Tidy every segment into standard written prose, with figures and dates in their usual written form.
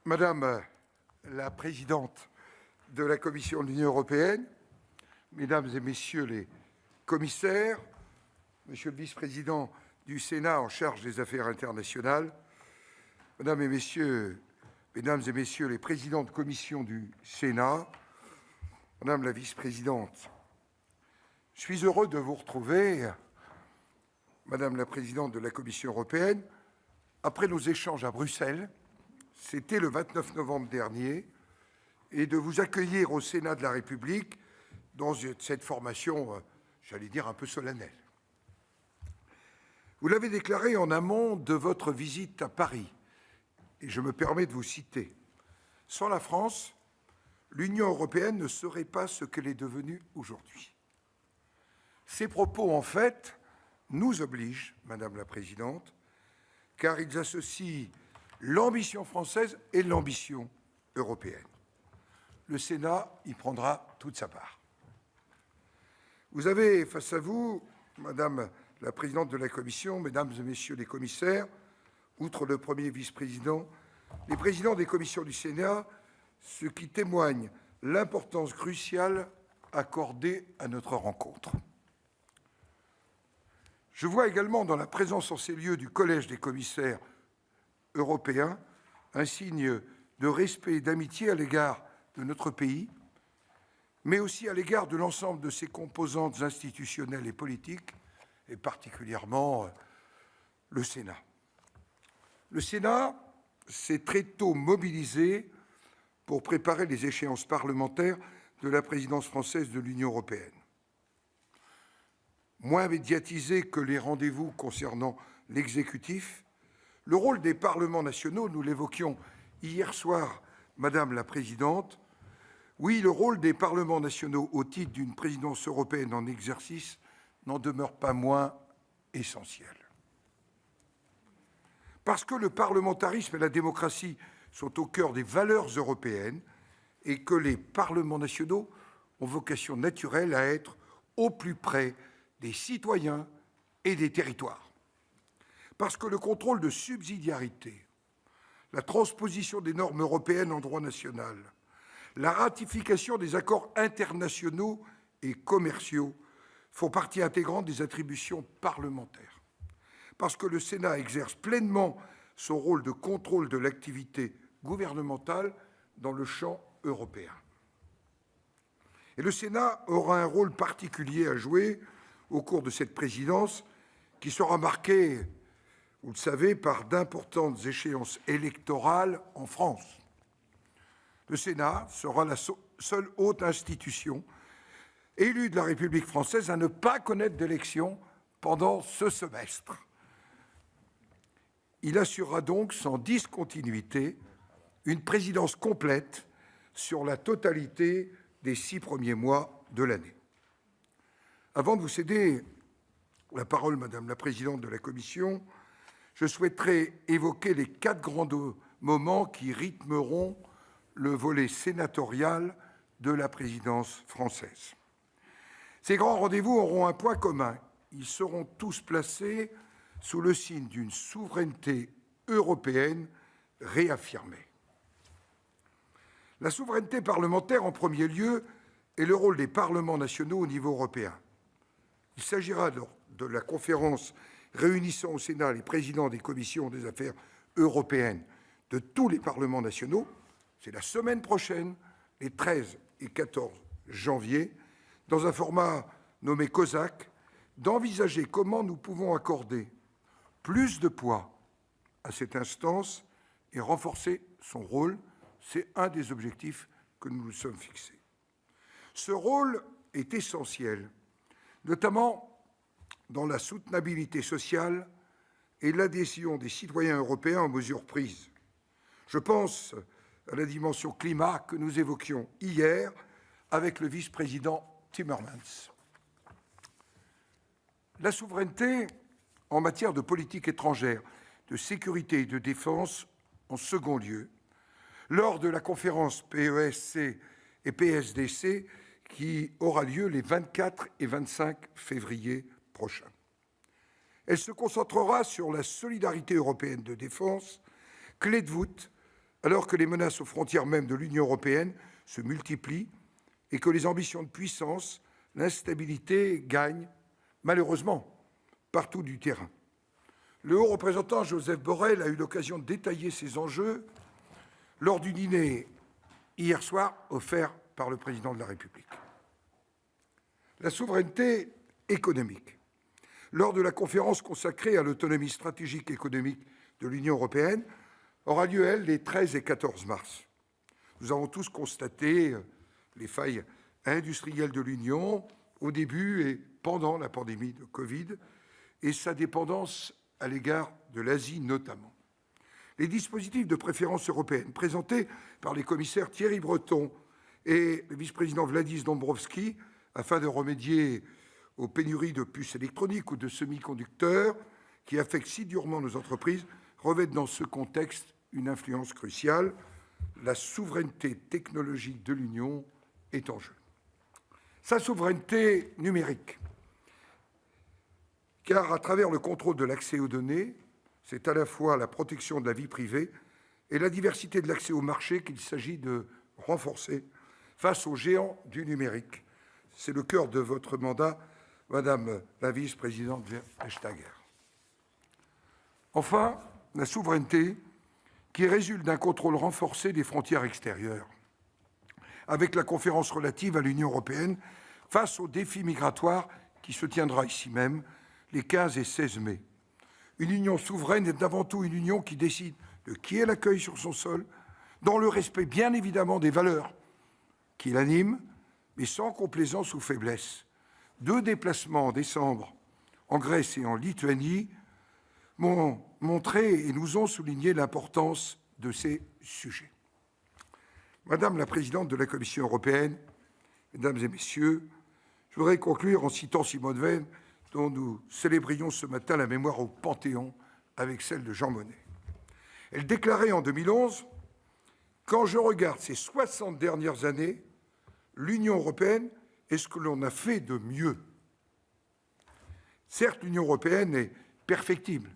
Madame la présidente de la Commission de l'Union européenne, Mesdames et Messieurs les commissaires, Monsieur le vice-président du Sénat en charge des affaires internationales, Mesdames et Messieurs les présidents de commission du Sénat, Madame la vice-présidente, je suis heureux de vous retrouver, Madame la présidente de la Commission européenne, après nos échanges à Bruxelles, c'était le 29 novembre dernier, et de vous accueillir au Sénat de la République dans cette formation, j'allais dire, un peu solennelle. Vous l'avez déclaré en amont de votre visite à Paris, et je me permets de vous citer. Sans la France, l'Union européenne ne serait pas ce qu'elle est devenue aujourd'hui. Ces propos, en fait, nous obligent, Madame la Présidente, car ils associent l'ambition française et l'ambition européenne. Le Sénat y prendra toute sa part. Vous avez face à vous, Madame la Présidente de la Commission, Mesdames et Messieurs les commissaires, outre le premier vice-président, les présidents des commissions du Sénat, ce qui témoigne l'importance cruciale accordée à notre rencontre. Je vois également dans la présence en ces lieux du Collège des commissaires européens un signe de respect et d'amitié à l'égard de notre pays, mais aussi à l'égard de l'ensemble de ses composantes institutionnelles et politiques, et particulièrement le Sénat. Le Sénat s'est très tôt mobilisé pour préparer les échéances parlementaires de la présidence française de l'Union européenne. Moins médiatisé que les rendez-vous concernant l'exécutif, le rôle des parlements nationaux, nous l'évoquions hier soir, Madame la Présidente, oui, le rôle des parlements nationaux au titre d'une présidence européenne en exercice n'en demeure pas moins essentiel. Parce que le parlementarisme et la démocratie sont au cœur des valeurs européennes et que les parlements nationaux ont vocation naturelle à être au plus près des citoyens et des territoires. Parce que le contrôle de subsidiarité, la transposition des normes européennes en droit national, la ratification des accords internationaux et commerciaux font partie intégrante des attributions parlementaires. Parce que le Sénat exerce pleinement son rôle de contrôle de l'activité gouvernementale dans le champ européen. Et le Sénat aura un rôle particulier à jouer au cours de cette présidence qui sera marquée, vous le savez, par d'importantes échéances électorales en France. Le Sénat sera la seule haute institution élue de la République française à ne pas connaître d'élection pendant ce semestre. Il assurera donc sans discontinuité une présidence complète sur la totalité des 6 premiers mois de l'année. Avant de vous céder la parole, Madame la Présidente de la Commission, je souhaiterais évoquer les 4 grands moments qui rythmeront le volet sénatorial de la présidence française. Ces grands rendez-vous auront un point commun. Ils seront tous placés sous le signe d'une souveraineté européenne réaffirmée. La souveraineté parlementaire, en premier lieu, est le rôle des parlements nationaux au niveau européen. Il s'agira de la conférence réunissant au Sénat les présidents des commissions des affaires européennes de tous les parlements nationaux. C'est la semaine prochaine, les 13 et 14 janvier, dans un format nommé COSAC, d'envisager comment nous pouvons accorder plus de poids à cette instance et renforcer son rôle. C'est un des objectifs que nous nous sommes fixés. Ce rôle est essentiel, notamment dans la soutenabilité sociale et l'adhésion des citoyens européens aux mesures prises. Je pense à la dimension climat que nous évoquions hier avec le vice-président Timmermans. La souveraineté en matière de politique étrangère, de sécurité et de défense en second lieu, lors de la conférence PESC et PSDC qui aura lieu les 24 et 25 février prochains. Elle se concentrera sur la solidarité européenne de défense, clé de voûte alors que les menaces aux frontières même de l'Union européenne se multiplient et que les ambitions de puissance, l'instabilité gagnent, malheureusement, partout du terrain. Le haut représentant Joseph Borrell a eu l'occasion de détailler ces enjeux lors du dîner hier soir offert par le président de la République. La souveraineté économique. Lors de la conférence consacrée à l'autonomie stratégique économique de l'Union européenne, aura lieu, elle, les 13 et 14 mars. Nous avons tous constaté les failles industrielles de l'Union au début et pendant la pandémie de Covid et sa dépendance à l'égard de l'Asie notamment. Les dispositifs de préférence européenne présentés par les commissaires Thierry Breton et le vice-président Valdis Dombrovskis afin de remédier aux pénuries de puces électroniques ou de semi-conducteurs qui affectent si durement nos entreprises revêtent dans ce contexte une influence cruciale. La souveraineté technologique de l'Union est en jeu. Sa souveraineté numérique. Car à travers le contrôle de l'accès aux données, c'est à la fois la protection de la vie privée et la diversité de l'accès au marché qu'il s'agit de renforcer face aux géants du numérique. C'est le cœur de votre mandat, Madame la vice-présidente Vestager. Enfin, la souveraineté qui résulte d'un contrôle renforcé des frontières extérieures, avec la conférence relative à l'Union européenne face aux défis migratoires qui se tiendra ici même les 15 et 16 mai. Une union souveraine est avant tout une union qui décide de qui elle accueille sur son sol, dans le respect bien évidemment des valeurs qui l'animent, mais sans complaisance ou faiblesse. 2 déplacements en décembre en Grèce et en Lituanie m'ont montré et nous ont souligné l'importance de ces sujets. Madame la présidente de la Commission européenne, mesdames et messieurs, je voudrais conclure en citant Simone Veil, dont nous célébrions ce matin la mémoire au Panthéon avec celle de Jean Monnet. Elle déclarait en 2011 « Quand je regarde ces 60 dernières années, l'Union européenne est ce que l'on a fait de mieux. » Certes, l'Union européenne est perfectible,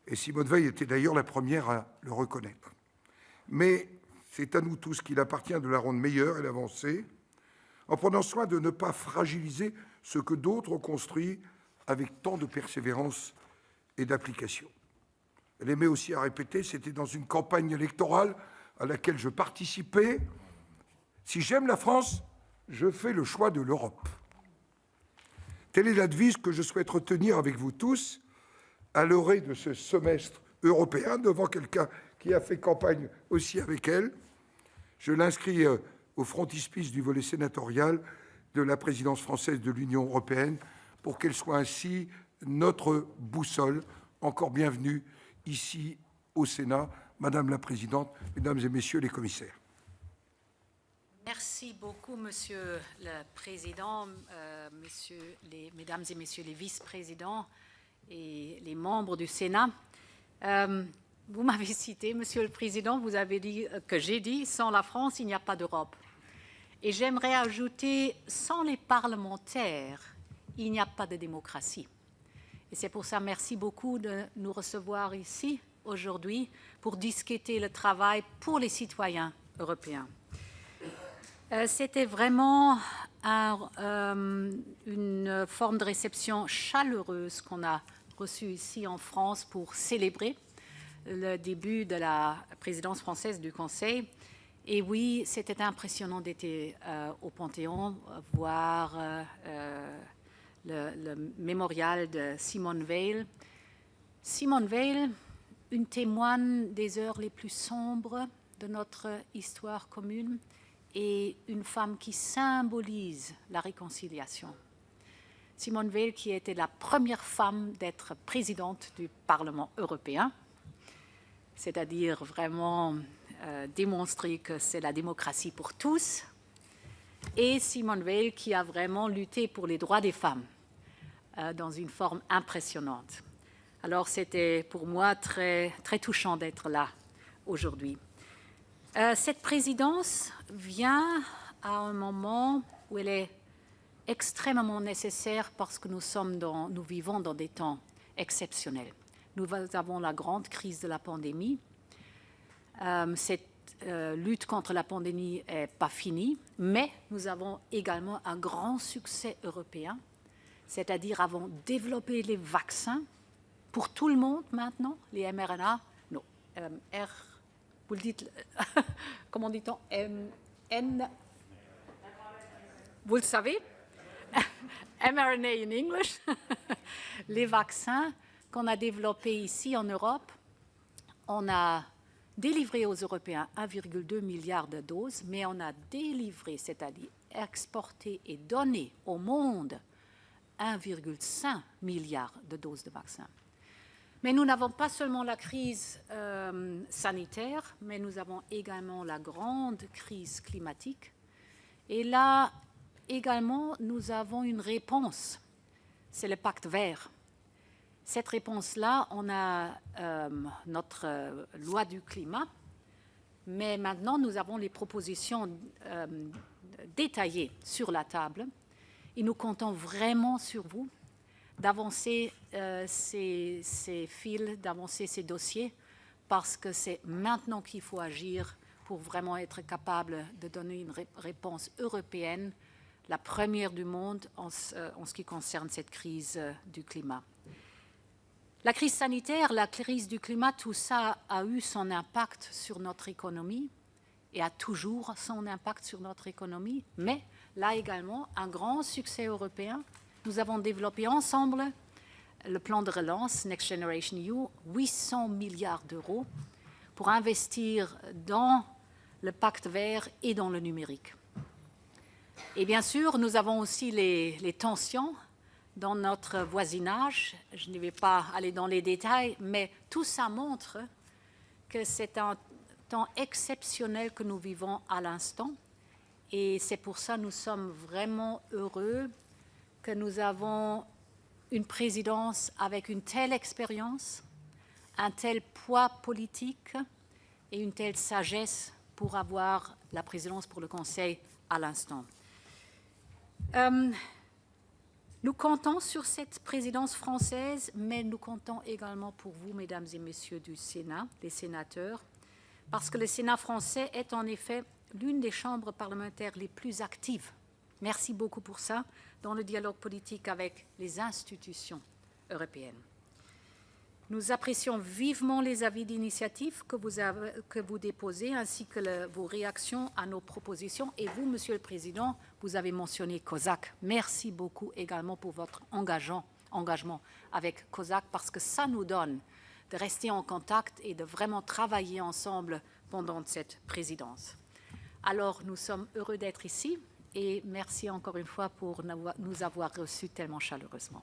et Simone Veil était d'ailleurs la première à le reconnaître. Mais c'est à nous tous qu'il appartient de la rendre meilleure et d'avancer, en prenant soin de ne pas fragiliser ce que d'autres ont construit avec tant de persévérance et d'application. Elle aimait aussi à répéter, c'était dans une campagne électorale à laquelle je participais, « Si j'aime la France, je fais le choix de l'Europe. » Telle est la devise que je souhaite retenir avec vous tous à l'orée de ce semestre européen, devant quelqu'un qui a fait campagne aussi avec elle. Je l'inscris au frontispice du volet sénatorial de la présidence française de l'Union européenne pour qu'elle soit ainsi notre boussole. Encore bienvenue ici au Sénat, Madame la Présidente, Mesdames et Messieurs les commissaires. Merci beaucoup, Monsieur le Président, Mesdames et Messieurs les vice-présidents et les membres du Sénat. Vous m'avez cité, Monsieur le Président, vous avez dit que j'ai dit « Sans la France, il n'y a pas d'Europe ». Et j'aimerais ajouter « Sans les parlementaires, il n'y a pas de démocratie ». Et c'est pour ça, merci beaucoup de nous recevoir ici aujourd'hui pour discuter le travail pour les citoyens européens. C'était vraiment une forme de réception chaleureuse qu'on a reçue ici en France pour célébrer le début de la présidence française du Conseil. Et oui, c'était impressionnant d'être au Panthéon, voir le mémorial de Simone Veil. Simone Veil, une témoigne des heures les plus sombres de notre histoire commune et une femme qui symbolise la réconciliation. Simone Veil, qui était la première femme d'être présidente du Parlement européen, c'est-à-dire vraiment démontrer que c'est la démocratie pour tous, et Simone Veil qui a vraiment lutté pour les droits des femmes dans une forme impressionnante. Alors c'était pour moi très, très touchant d'être là aujourd'hui. Cette présidence vient à un moment où elle est extrêmement nécessaire parce que nous vivons dans des temps exceptionnels. Nous avons la grande crise de la pandémie. C'est lutte contre la pandémie n'est pas finie, mais nous avons également un grand succès européen, c'est-à-dire avons développé les vaccins pour tout le monde maintenant, les mRNA, non, vous le dites, comment dit-on, vous le savez, mRNA in English, les vaccins qu'on a développés ici en Europe, on a délivré aux Européens 1,2 milliard de doses, mais on a délivré, c'est-à-dire exporté et donné au monde 1,5 milliard de doses de vaccins. Mais nous n'avons pas seulement la crise sanitaire, mais nous avons également la grande crise climatique. Et là, également, nous avons une réponse, c'est le pacte vert. Cette réponse-là, on a notre loi du climat, mais maintenant nous avons les propositions détaillées sur la table et nous comptons vraiment sur vous d'avancer ces fils, d'avancer ces dossiers, parce que c'est maintenant qu'il faut agir pour vraiment être capable de donner une réponse européenne, la première du monde en ce qui concerne cette crise du climat. La crise sanitaire, la crise du climat, tout ça a eu son impact sur notre économie et a toujours son impact sur notre économie, mais là également, un grand succès européen. Nous avons développé ensemble le plan de relance Next Generation EU, 800 milliards d'euros pour investir dans le pacte vert et dans le numérique. Et bien sûr, nous avons aussi les tensions dans notre voisinage. Je ne vais pas aller dans les détails, mais tout ça montre que c'est un temps exceptionnel que nous vivons à l'instant. Et c'est pour ça que nous sommes vraiment heureux que nous avons une présidence avec une telle expérience, un tel poids politique et une telle sagesse pour avoir la présidence pour le Conseil à l'instant. Nous comptons sur cette présidence française, mais nous comptons également pour vous, mesdames et messieurs du Sénat, les sénateurs, parce que le Sénat français est en effet l'une des chambres parlementaires les plus actives. Merci beaucoup pour ça, dans le dialogue politique avec les institutions européennes. Nous apprécions vivement les avis d'initiative que vous déposez, ainsi que vos réactions à nos propositions. Et vous, Monsieur le Président, vous avez mentionné COSAC. Merci beaucoup également pour votre engagement avec COSAC, parce que ça nous donne de rester en contact et de vraiment travailler ensemble pendant cette présidence. Alors, nous sommes heureux d'être ici et merci encore une fois pour nous avoir reçus tellement chaleureusement.